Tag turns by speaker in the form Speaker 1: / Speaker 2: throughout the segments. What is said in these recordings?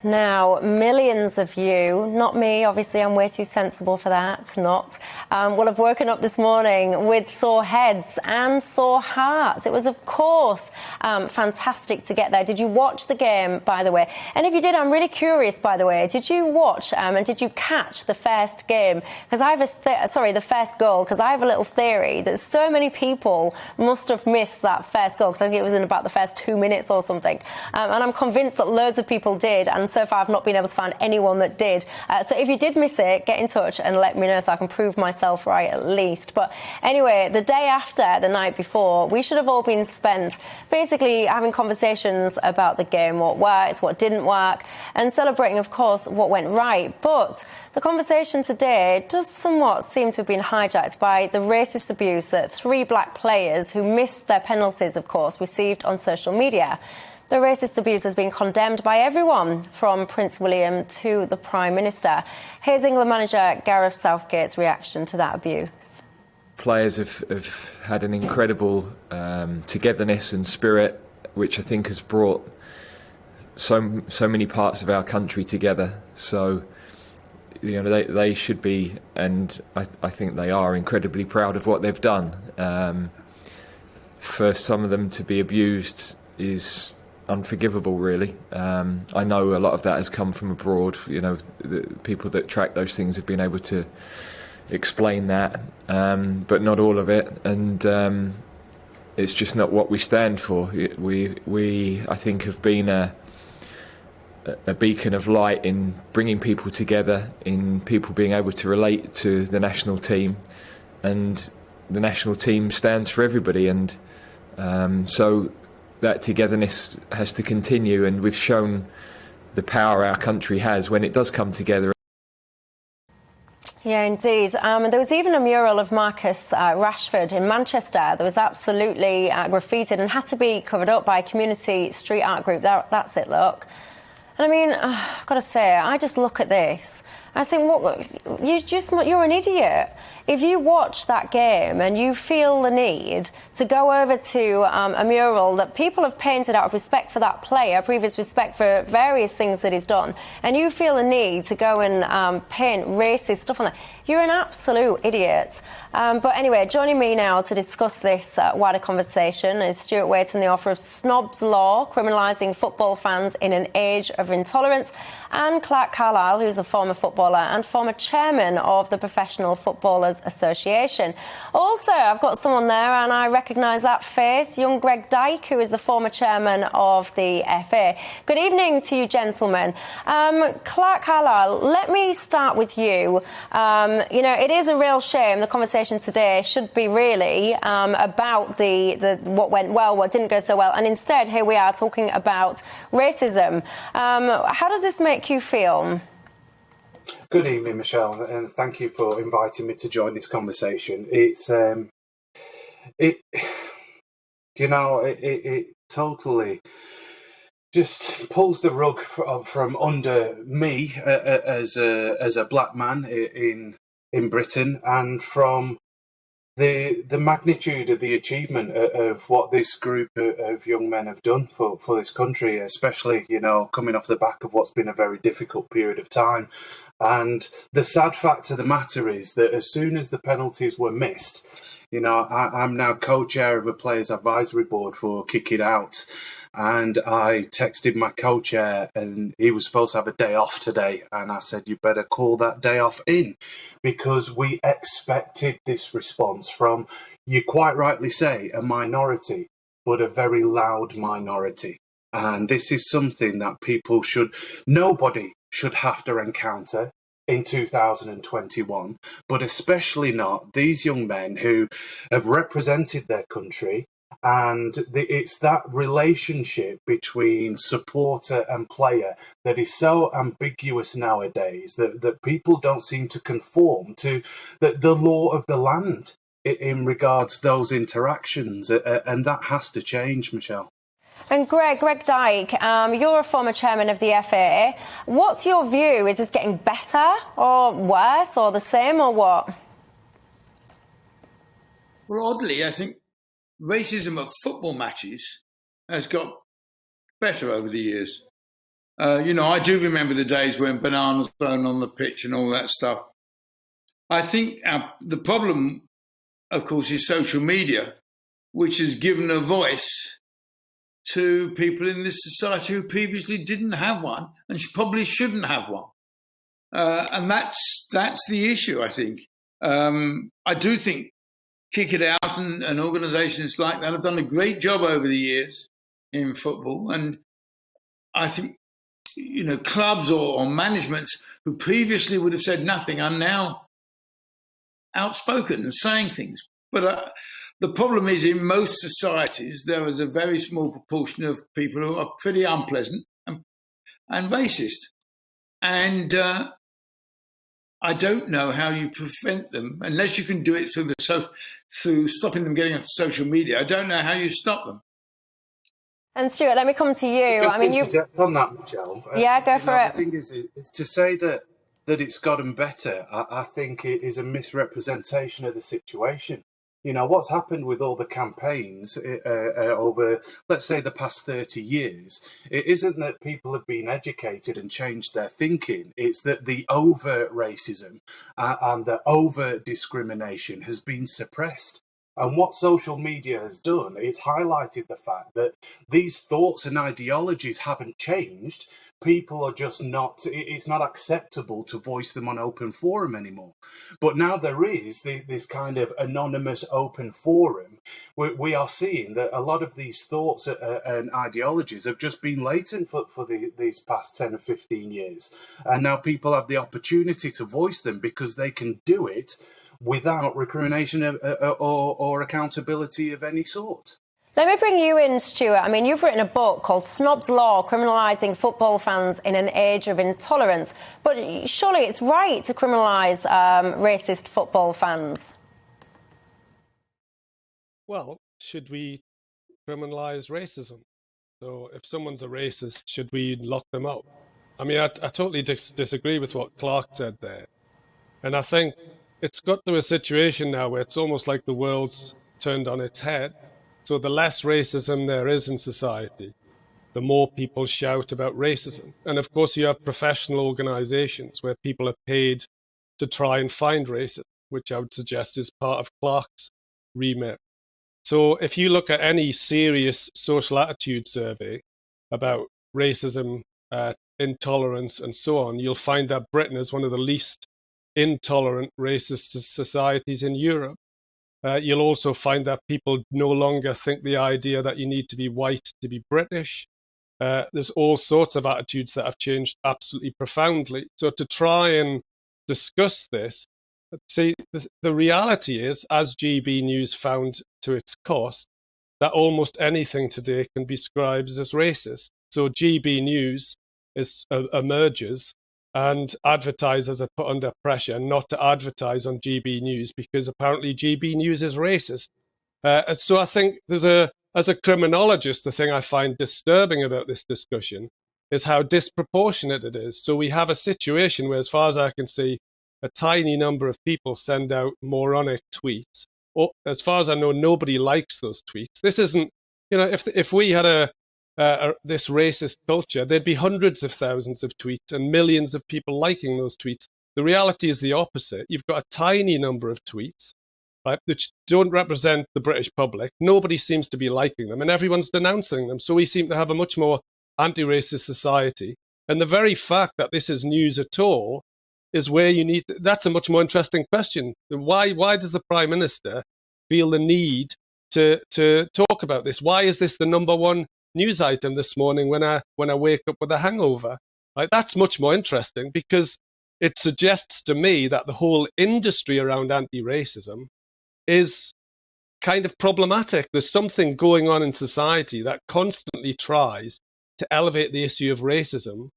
Speaker 1: Now, millions of you, not me, obviously I'm way too sensible for that, will have woken up this morning with sore heads and sore hearts. It was, of course, fantastic to get there. Did you watch the game, by the way? And if you did, I'm really curious, by the way, did you watch and did you catch the first game? Because I have the first goal, because I have a little theory that so many people must have missed that first goal, because I think it was in about the first 2 minutes or something. And I'm convinced that loads of people did, and so far I've not been able to find anyone that did. So if you did miss it, get in touch and let me know so I can prove myself right at least. But anyway, the day after, the night before, we should have all been spent basically having conversations about the game, what worked, what didn't work, and celebrating, of course, what went right. But the conversation today does somewhat seem to have been hijacked by the racist abuse that 3 black players who missed their penalties, of course, received on social media. The racist abuse has been condemned by everyone, from Prince William to the Prime Minister. Here's England manager Gareth Southgate's reaction to that abuse.
Speaker 2: Players have had an incredible togetherness and spirit, which I think has brought so many parts of our country together. So, you know, they should be, and I think they are, incredibly proud of what they've done. For some of them to be abused is unforgivable, really. I know a lot of that has come from abroad. You know, the people that track those things have been able to explain that, but not all of it. And it's just not what we stand for. We I think, have been a beacon of light in bringing people together, in people being able to relate to the national team, and the national team stands for everybody. And so that togetherness has to continue, and we've shown the power our country has when it does come together.
Speaker 1: Yeah, indeed. And there was even a mural of Marcus Rashford in Manchester that was absolutely graffitied and had to be covered up by a community street art group. That's it, look. And I mean, I've got to say, I just look at this. I think, you're an idiot. If you watch that game and you feel the need to go over to a mural that people have painted out of respect for that player, previous respect for various things that he's done, and you feel the need to go and paint racist stuff on that, you're an absolute idiot. But anyway, joining me now to discuss this wider conversation is Stuart Waite, and the author of Snob's Law, Criminalising Football Fans in an Age of Intolerance, and Clark Carlisle, who's a former footballer and former chairman of the Professional Footballers Association. Also, I've got someone there, and I recognise that face, young Greg Dyke, who is the former chairman of the FA. Good evening to you, gentlemen. Clark Carlisle, let me start with you. You know, it is a real shame. The conversation today should be really about the what went well, what didn't go so well, and instead here we are talking about racism. How does this make you feel?
Speaker 3: Good evening, Michelle, and thank you for inviting me to join this conversation. It's it totally just pulls the rug from under me as a black man in Britain, and from the magnitude of the achievement of what this group of young men have done for this country, especially, you know, coming off the back of what's been a very difficult period of time. And the sad fact of the matter is that as soon as the penalties were missed, you know, I'm now co-chair of a players' advisory board for Kick It Out. And I texted my co-chair, and he was supposed to have a day off today. And I said, you better call that day off in, because we expected this response from, you quite rightly say, a minority, but a very loud minority. And this is something that nobody should have to encounter in 2021, but especially not these young men who have represented their country. And it's that relationship between supporter and player that is so ambiguous nowadays that people don't seem to conform to the law of the land in regards to those interactions. And that has to change, Michelle.
Speaker 1: And Greg Dyke, you're a former chairman of the FA. What's your view? Is this getting better or worse or the same or what?
Speaker 4: Well, oddly, I think racism at football matches has got better over the years. I do remember the days when bananas thrown on the pitch and all that stuff. I think the problem, of course, is social media, which has given a voice to people in this society who previously didn't have one and probably shouldn't have one. And that's the issue, I think. I do think Kick It Out and organisations like that have done a great job over the years in football. And I think, clubs or managements who previously would have said nothing are now outspoken and saying things. But the problem is, in most societies, there is a very small proportion of people who are pretty unpleasant and racist. And I don't know how you prevent them, unless you can do it through stopping them getting onto social media. I don't know how you stop them.
Speaker 1: And Stuart, let me come to you.
Speaker 3: Just interject on that, Michelle.
Speaker 1: Yeah, go for it.
Speaker 3: The thing is to say that it's gotten better, I think it is a misrepresentation of the situation. What's happened with all the campaigns over, let's say, the past 30 years, it isn't that people have been educated and changed their thinking. It's that the overt racism and the overt discrimination has been suppressed. And what social media has done, it's highlighted the fact that these thoughts and ideologies haven't changed. People are just not, it's not acceptable to voice them on open forum anymore. But now there is this kind of anonymous open forum where we are seeing that a lot of these thoughts and ideologies have just been latent for these past 10 or 15 years. And now people have the opportunity to voice them because they can do it without recrimination or accountability of any sort.
Speaker 1: Let me bring you in, Stuart. I mean, you've written a book called Snob's Law, Criminalising Football Fans in an Age of Intolerance. But surely it's right to criminalise racist football fans?
Speaker 5: Well, should we criminalise racism? So if someone's a racist, should we lock them up? I mean, I totally disagree with what Clark said there. And I think it's got to a situation now where it's almost like the world's turned on its head. So the less racism there is in society, the more people shout about racism. And of course, you have professional organizations where people are paid to try and find racism, which I would suggest is part of Clark's remit. So if you look at any serious social attitude survey about racism, intolerance, and so on, you'll find that Britain is one of the least intolerant racist societies in Europe. You'll also find that people no longer think the idea that you need to be white to be British. There's all sorts of attitudes that have changed absolutely profoundly. So to try and discuss this, see, the reality is, as GBNews found to its cost, that almost anything today can be described as racist. So GBNews emerges, and advertisers are put under pressure not to advertise on GBNews because apparently GBNews is racist. So I think as a criminologist, the thing I find disturbing about this discussion is how disproportionate it is. So we have a situation where, as far as I can see, a tiny number of people send out moronic tweets. Or, as far as I know, nobody likes those tweets. This isn't, if we had this racist culture, there'd be hundreds of thousands of tweets and millions of people liking those tweets. The reality is the opposite. You've got a tiny number of tweets, right, which don't represent the British public. Nobody seems to be liking them, and everyone's denouncing them. So we seem to have a much more anti-racist society. And the very fact that this is news at all is where that's a much more interesting question. Why does the Prime Minister feel the need to talk about this? Why is this the number one news item this morning when I wake up with a hangover? Like, that's much more interesting because it suggests to me that the whole industry around anti-racism is kind of problematic. There's something going on in society that constantly tries to elevate the issue of racism,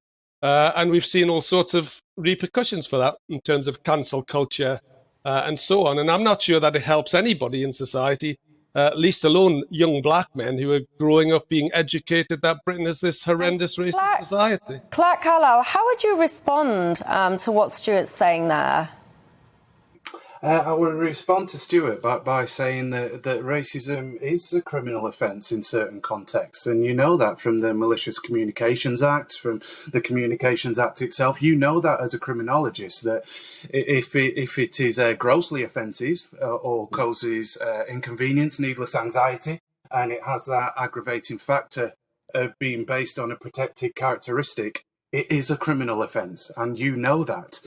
Speaker 5: and we've seen all sorts of repercussions for that in terms of cancel culture and so on. And I'm not sure that it helps anybody in society, least alone young black men who are growing up being educated that Britain is this horrendous racist society.
Speaker 1: Clark Carlisle, how would you respond to what Stuart's saying there?
Speaker 3: I would respond to Stuart by saying that racism is a criminal offence in certain contexts. And you know that from the Malicious Communications Act, from the Communications Act itself. You know that as a criminologist, that if it is grossly offensive or causes inconvenience, needless anxiety, and it has that aggravating factor of being based on a protected characteristic, it is a criminal offence, and you know that.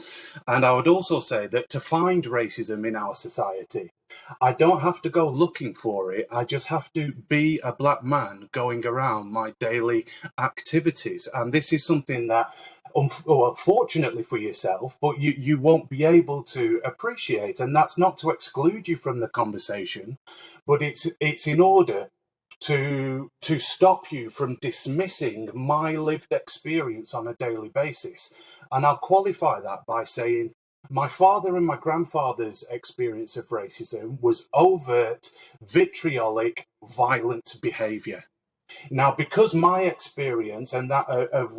Speaker 3: And I would also say that to find racism in our society, I don't have to go looking for it. I just have to be a black man going around my daily activities. And this is something that, unfortunately for yourself, but you won't be able to appreciate. And that's not to exclude you from the conversation, but it's in order to stop you from dismissing my lived experience on a daily basis. And I'll qualify that by saying my father and my grandfather's experience of racism was overt, vitriolic, violent behaviour. Now, because my experience and that of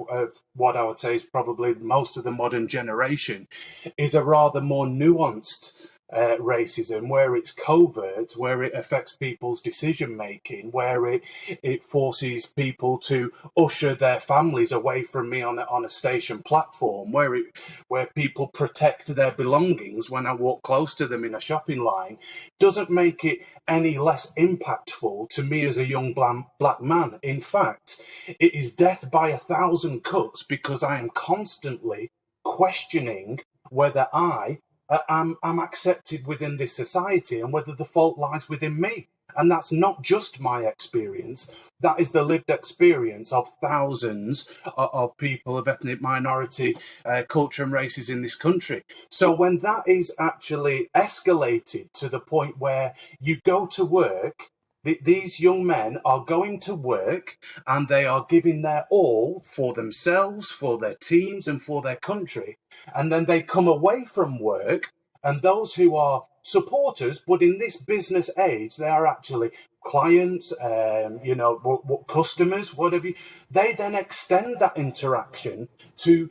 Speaker 3: what I would say is probably most of the modern generation is a rather more nuanced racism, where it's covert, where it affects people's decision making, where it forces people to usher their families away from me on a station platform, where people protect their belongings when I walk close to them in a shopping line, doesn't make it any less impactful to me as a young black man. In fact, it is death by 1,000 cuts, because I am constantly questioning whether I'm accepted within this society and whether the fault lies within me. And that's not just my experience. That is the lived experience of thousands of people of ethnic minority culture and races in this country. So when that is actually escalated to the point where you go to work, these young men are going to work and they are giving their all for themselves, for their teams and for their country. And then they come away from work, and those who are supporters, but in this business age, they are actually clients, customers, whatever. They then extend that interaction to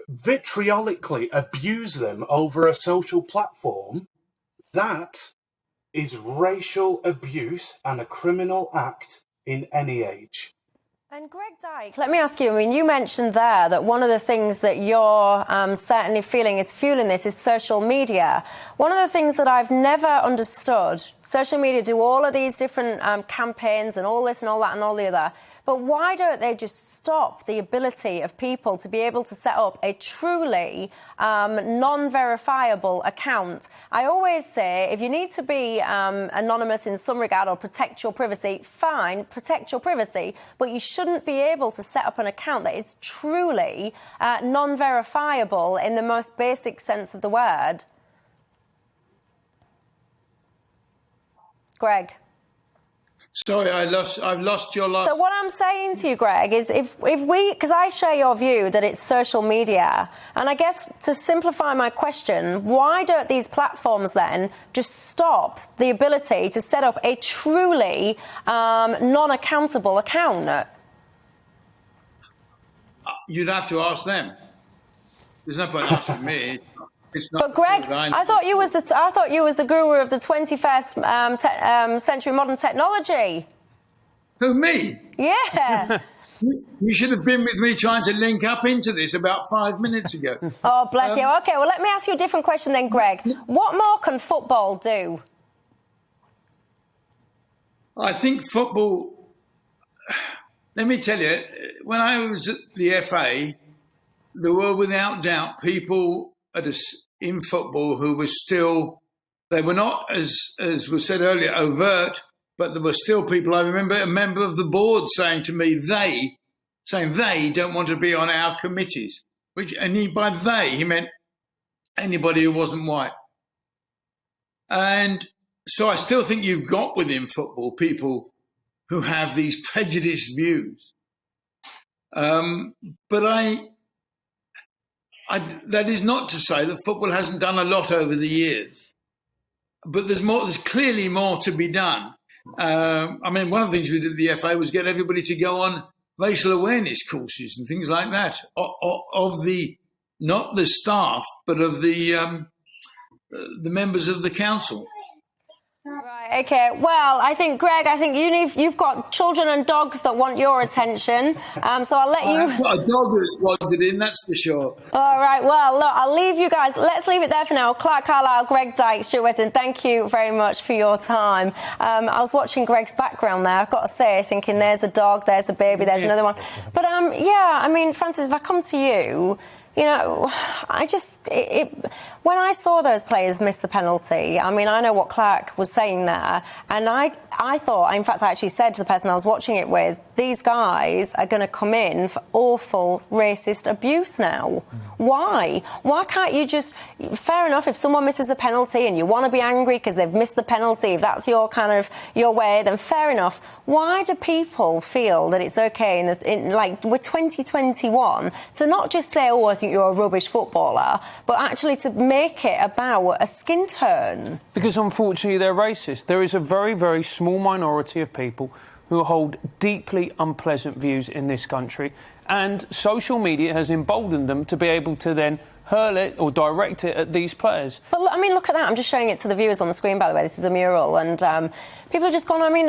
Speaker 3: vitriolically abuse them over a social platform. That is racial abuse and a criminal act in any age.
Speaker 1: And Greg Dyke, let me ask you, I mean, you mentioned there that one of the things that you're certainly feeling is fueling this is social media. One of the things that I've never understood, social media do all of these different campaigns and all this and all that and all the other, but why don't they just stop the ability of people to be able to set up a truly non-verifiable account? I always say, if you need to be anonymous in some regard or protect your privacy, fine, protect your privacy, but you shouldn't be able to set up an account that is truly non-verifiable in the most basic sense of the word. Greg?
Speaker 4: Sorry, I've lost your last...
Speaker 1: So what I'm saying to you, Greg, is if we, because I share your view that it's social media, and I guess to simplify my question, why don't these platforms then just stop the ability to set up a truly non-accountable account?
Speaker 4: You'd have to ask them. There's no point asking me. It's not.
Speaker 1: But Greg, I thought you was the guru of the 21st century modern technology.
Speaker 4: Who, me?
Speaker 1: Yeah.
Speaker 4: You should have been with me trying to link up into this about 5 minutes ago.
Speaker 1: Oh, bless you. Okay, well, let me ask you a different question then, Greg. What more can football do?
Speaker 4: I think football... Let me tell you, when I was at the FA, there were without doubt people in football who were still, they were not, as was said earlier, overt, but there were still people. I remember a member of the board saying to me, they don't want to be on our committees, by they, he meant anybody who wasn't white. And so I still think you've got within football people who have these prejudiced views. But that is not to say that football hasn't done a lot over the years, but there's clearly more to be done. I mean, one of the things we did at the FA was get everybody to go on racial awareness courses and things like that of the, not the staff, but of the the members of the council.
Speaker 1: Right, okay. Well, I think, Greg, you've got children and dogs that want your attention. So I'll let you...
Speaker 4: I've got a dog that's wandered in, that's for sure.
Speaker 1: All right, well, look, I'll leave you guys. Let's leave it there for now. Clark Carlisle, Greg Dyke, Stuart Weston, thank you very much for your time. I was watching Greg's background there, I've got to say, thinking there's a dog, there's a baby, there's another one. But, yeah, I mean, Francis, if I come to you... You know, when I saw those players miss the penalty, I mean, I know what Clark was saying there, and I thought, in fact, I actually said to the person I was watching it with, these guys are going to come in for awful racist abuse now. Why? Why can't you just... Fair enough, if someone misses a penalty and you want to be angry because they've missed the penalty, if that's your kind of your way, then fair enough. Why do people feel that it's okay, like, we're 2021, to not just say, oh, I think you're a rubbish footballer, but actually to make it about a skin tone? Because
Speaker 6: unfortunately they're racist. There is a very, very small minority of people who hold deeply unpleasant views in this country, and social media has emboldened them to be able to then hurl it or direct it at these players. But, I mean, look at that. I'm just showing it to the viewers on the screen, by the way. This is a mural, and people have just gone, I mean,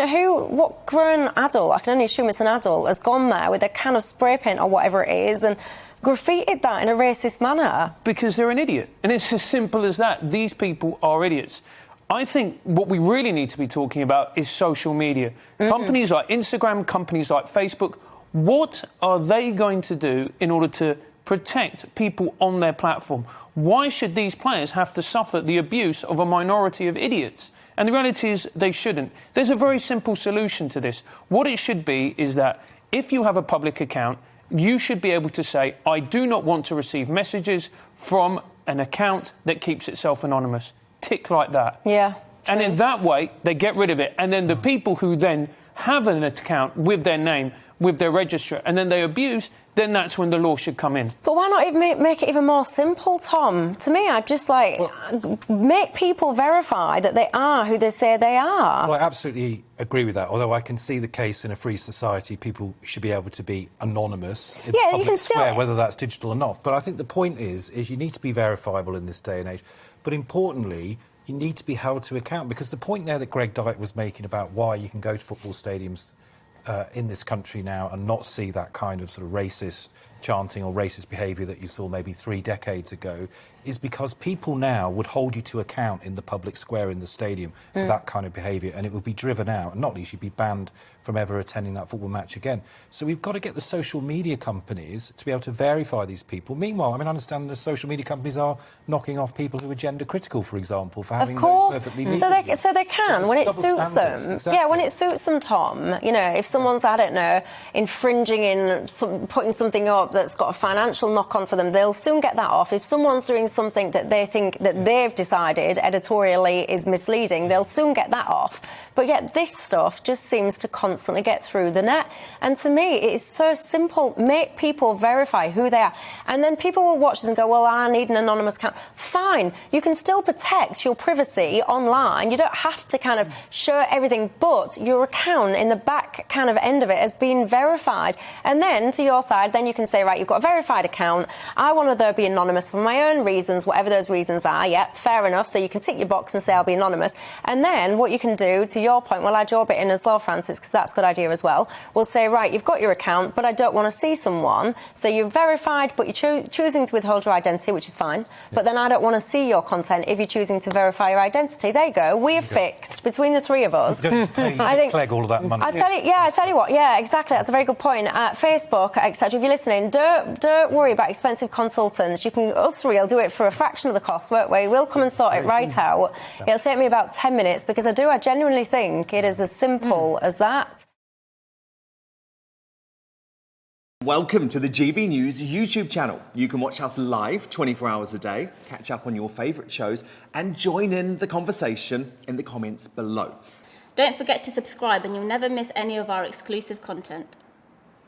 Speaker 6: what grown adult, I can only assume it's an adult, has gone there with a can of spray paint or whatever it is and graffitied that in a racist manner? Because they're an idiot. And it's as simple as that. These people are idiots. I think what we really need to be talking about is social media. Companies like Instagram, companies like Facebook, what are they going to do in order to protect people on their platform? Why should these players have to suffer the abuse of a minority of idiots? And the reality is they shouldn't. There's a very simple solution to this. What it should be is that if you have a public account, you should be able to say, I do not want to receive messages from an account that keeps itself anonymous. Tick like that. Yeah. True. And in that way, they get rid of it. And then the people who then have an account with their name, with their registrar, and then they abuse, then that's when the law should come in. But why not even make it even more simple, Tom? To me, I'd just make people verify that they are who they say they are.
Speaker 7: Well, I absolutely agree with that, although I can see the case in a free society, people should be able to be anonymous in the public square, whether that's digital or not. But I think the point is you need to be verifiable in this day and age. But importantly, you need to be held to account, because the point there that Greg Dyke was making about why you can go to football stadiums in this country now and not see that kind of sort of racist chanting or racist behaviour that you saw maybe 3 decades ago is because people now would hold you to account in the public square in the stadium for that kind of behaviour, and it would be driven out, and not least you'd be banned from ever attending that football match again. So we've got to get the social media companies to be able to verify these people. Meanwhile, I mean, I understand the social media companies are knocking off people who are gender critical, for example, for having those perfectly legal.
Speaker 1: So they can, when it suits them. Exactly. Yeah, when it suits them, Tom. You know, if someone's, I don't know, infringing in putting something up that's got a financial knock-on for them, they'll soon get that off. If someone's doing something that they think that they've decided editorially is misleading, they'll soon get that off. But yet this stuff just seems to constantly get through the net. And to me, it is so simple. Make people verify who they are. And then people will watch this and go, well, I need an anonymous account. Fine. You can still protect your privacy online. You don't have to kind of show everything, but your account in the back kind of end of it has been verified. And then to your side, then you can say, right, you've got a verified account. I want to be anonymous for my own reasons, whatever those reasons are. Yeah, fair enough. So you can tick your box and say I'll be anonymous. And then what you can do, to your point, we'll add your bit in as well, Francis, because that's a good idea as well. We'll say, right, you've got your account, but I don't want to see someone. So you're verified, but you're choosing to withhold your identity, which is fine. But then I don't want to see your content if you're choosing to verify your identity. There you go. We're fixed between the three of us.
Speaker 7: I think Clegg all of that money.
Speaker 1: I tell you what. Yeah, exactly. That's a very good point. Facebook, etc. If you're listening, don't worry about expensive consultants. You can, us three will do it for a fraction of the cost, won't we? We'll come and sort it right out. It'll take me about 10 minutes because I genuinely think it is as simple as that.
Speaker 8: Welcome to the GB News YouTube channel. You can watch us live 24 hours a day, catch up on your favourite shows and join in the conversation in the comments below.
Speaker 9: Don't forget to subscribe and you'll never miss any of our exclusive content.